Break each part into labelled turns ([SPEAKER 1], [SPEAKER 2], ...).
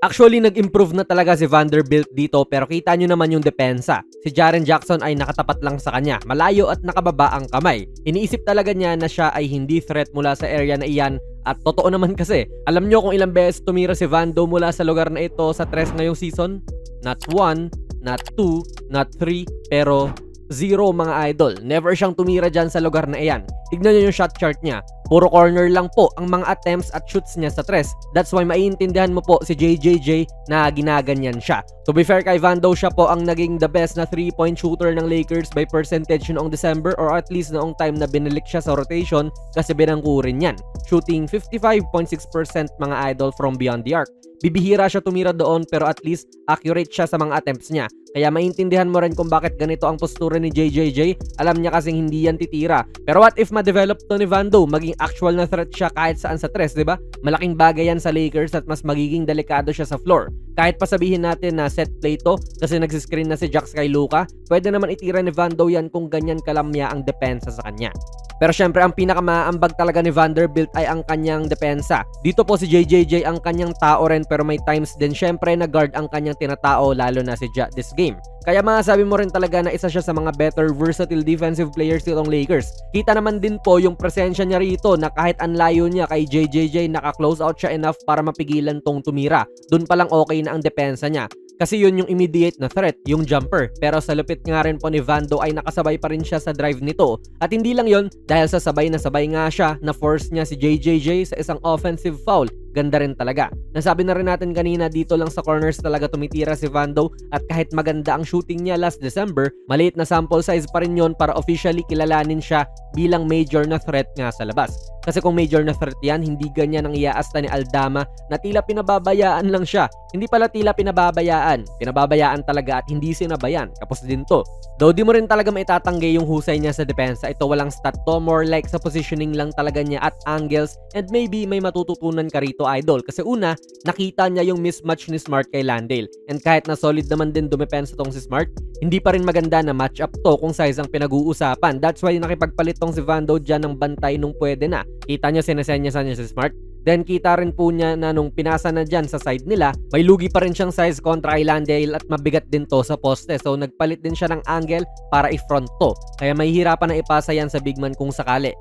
[SPEAKER 1] Actually, nag-improve na talaga si Vanderbilt dito pero kita nyo naman yung depensa. Si Jaren Jackson ay nakatapat lang sa kanya, malayo at nakababa ang kamay. Iniisip talaga niya na siya ay hindi threat mula sa area na iyan at totoo naman kasi. Alam nyo kung ilang beses tumira si Vando mula sa lugar na ito sa tres ngayong season? Not 1, not 2, not 3, pero 0 mga idol. Never siyang tumira dyan sa lugar na iyan. Tignan nyo yung shot chart niya. Puro corner lang po ang mga attempts at shoots niya sa tres. That's why maiintindihan mo po si JJJ na ginaganyan siya. To be fair kay Vando, siya po ang naging the best na 3-point shooter ng Lakers by percentage noong December or at least noong time na binalik siya sa rotation kasi binangko rin yan. Shooting 55.6% mga idol from beyond the arc. Bibihira siya tumira doon pero at least accurate siya sa mga attempts niya. Kaya maintindihan mo rin kung bakit ganito ang postura ni JJJ. Alam niya kasing hindi yan titira. Pero what if ma-develop to ni Vando? Maging actual na threat siya kahit saan sa tres, di ba? Malaking bagay yan sa Lakers at mas magiging delikado siya sa floor. Kahit pa sabihin natin na set play to kasi nagsiscreen na si Jax kay Luka, pwede naman itira ni Vando yan kung ganyan kalamya ang depensa sa kanya. Pero syempre ang pinakamaambag talaga ni Vanderbilt ay ang kanyang depensa. Dito po si JJJ ang kanyang tao rin pero may times din syempre na guard ang kanyang tinatao lalo na si Ja this game. Kaya masasabi mo rin talaga na isa siya sa mga better versatile defensive players nitong Lakers. Kita naman din po yung presensya niya rito na kahit ang layo niya kay JJJ naka-close out siya enough para mapigilan tong tumira. Doon pa lang okay na ang depensa niya. Kasi yun yung immediate na threat, yung jumper. Pero sa lupit nga rin po ni Vando ay nakasabay pa rin siya sa drive nito. At hindi lang yun, dahil sa sabay na sabay nga siya, na force niya si JJJ sa isang offensive foul. Ganda rin talaga. Nasabi na rin natin kanina dito lang sa corners talaga tumitira si Vando at kahit maganda ang shooting niya last December, maliit na sample size pa rin yun para officially kilalanin siya bilang major na threat nga sa labas. Kasi kung major na threat yan, hindi ganyan ang iaasta ni Aldama na tila pinababayaan lang siya. Hindi pala tila pinababayaan. Pinababayaan talaga at hindi sinabayan. Kapos din to. Though di mo rin talaga maitatanggi yung husay niya sa depensa. Ito walang stat to, more like sa positioning lang talaga niya at angles and maybe may matututunan ka rito idol. Kasi una, nakita niya yung mismatch ni Smart kay Landale. And kahit na solid naman din dumepensa tong si Smart, hindi pa rin maganda na match up to kung size ang pinag-uusapan. That's why nakipagpalit tong si Vando dyan ng bantay nung pwede na. Kita niya sinesenyasan niya si Smart. Then kita rin po niya na nung pinasa na dyan sa side nila, may lugi pa rin siyang size kontra kay Landale at mabigat din to sa poste. So nagpalit din siya ng angle para i-front to. Kaya may hirapan na ipasa yan sa big man kung sakali.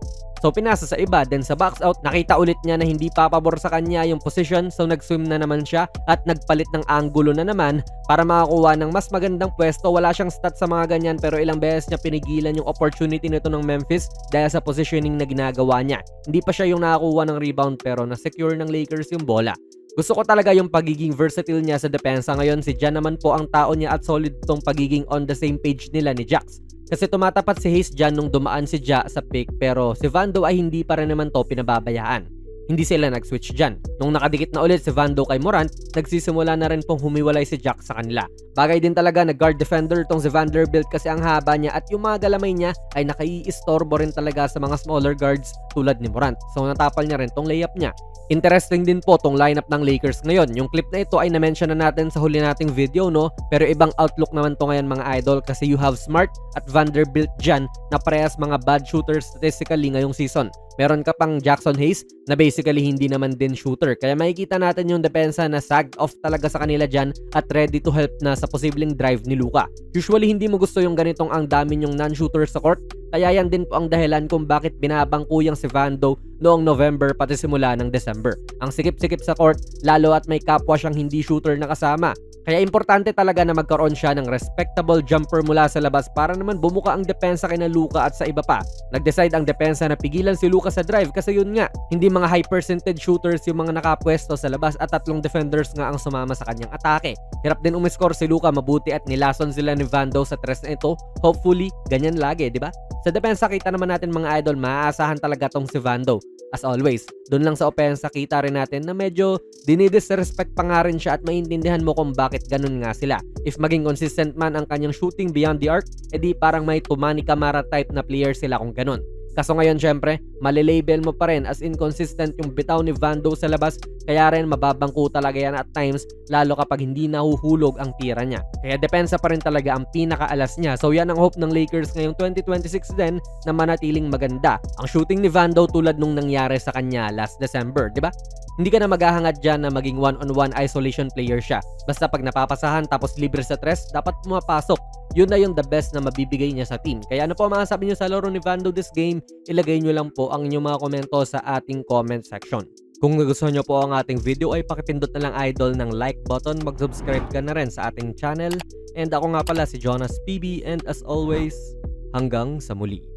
[SPEAKER 1] So pinasa sa iba, then sa box out, nakita ulit niya na hindi papabor sa kanya yung position. So nag-swim na naman siya at nagpalit ng angulo na naman para makakuha ng mas magandang pwesto. Wala siyang stat sa mga ganyan pero ilang beses niya pinigilan yung opportunity nito ng Memphis dahil sa positioning na ginagawa niya. Hindi pa siya yung nakakuha ng rebound pero na-secure ng Lakers yung bola. Gusto ko talaga yung pagiging versatile niya sa depensa. Ngayon si Ja naman po ang tao niya at solid tong pagiging on the same page nila ni Jax. Kasi tumatapat si Hayes dyan nung dumaan si Ja sa pick pero si Vando ay hindi pa rin naman to pinababayaan. Hindi sila nag-switch dyan. Nung nakadikit na ulit si Vando kay Morant, nagsisimula na rin pong humiwalay si Jax sa kanila. Bagay din talaga na guard defender tong si Vanderbilt kasi ang haba niya at yung mga galamay niya ay nakaiistorbo rin talaga sa mga smaller guards tulad ni Morant. So natapal niya rin tong layup niya. Interesting din po tong lineup ng Lakers ngayon. Yung clip na ito ay na-mention na natin sa huli nating video, no? Pero ibang outlook naman to ngayon mga idol kasi you have Smart at Vanderbilt dyan na parehas mga bad shooters statistically ngayong season. Meron ka pang Jackson Hayes na basically hindi naman din shooter. Kaya makikita natin yung depensa na sagged off talaga sa kanila dyan at ready to help na sa posibleng drive ni Luka. Usually hindi mo gusto yung ganitong ang dami yung non-shooter sa court. Kaya yan din po ang dahilan kung bakit binabangko yung si Vando noong November pati simula ng December. Ang sikip-sikip sa court lalo at may kapwa siyang hindi shooter na kasama. Kaya importante talaga na magkaroon siya ng respectable jumper mula sa labas para naman bumuka ang depensa kina Luka at sa iba pa. Nag-decide ang depensa na pigilan si Luka sa drive kasi yun nga, hindi mga high percentage shooters yung mga nakapwesto sa labas at tatlong defenders nga ang sumama sa kanyang atake. Hirap din umiscore si Luka mabuti at nilason sila ni Vando sa tres na ito. Hopefully, ganyan lagi, di ba? Sa depensa kita naman natin mga idol, maaasahan talaga tong si Vando. As always, doon lang sa opensa kita rin natin na medyo dinidisrespect pa nga rin siya at maintindihan mo kung bakit ganun nga sila. If maging consistent man ang kanyang shooting beyond the arc, edi parang may Tumani Camara type na player sila kung ganun. Kaso ngayon syempre, malilabel mo pa rin as inconsistent yung bitaw ni Vando sa labas, kaya rin mababangko talaga yan at times, lalo kapag hindi nahuhulog ang tira niya. Kaya depensa pa rin talaga ang pinakaalas niya. So yan ang hope ng Lakers ngayong 2026 din na manatiling maganda ang shooting ni Vando tulad nung nangyari sa kanya last December, di ba? Hindi ka na maghahangad dyan na maging one-on-one isolation player siya. Basta pag napapasahan tapos libre sa tres, dapat pumapasok. Yun na yung the best na mabibigay niya sa team. Kaya ano po ang masasabi niyo sa laro ni Vando this game? Ilagay nyo lang po ang inyong mga komento sa ating comment section. Kung nagustuhan nyo po ang ating video ay pakipindot na lang idol ng like button, mag-subscribe ka na rin sa ating channel. And ako nga pala si Jonas PB and as always, hanggang sa muli.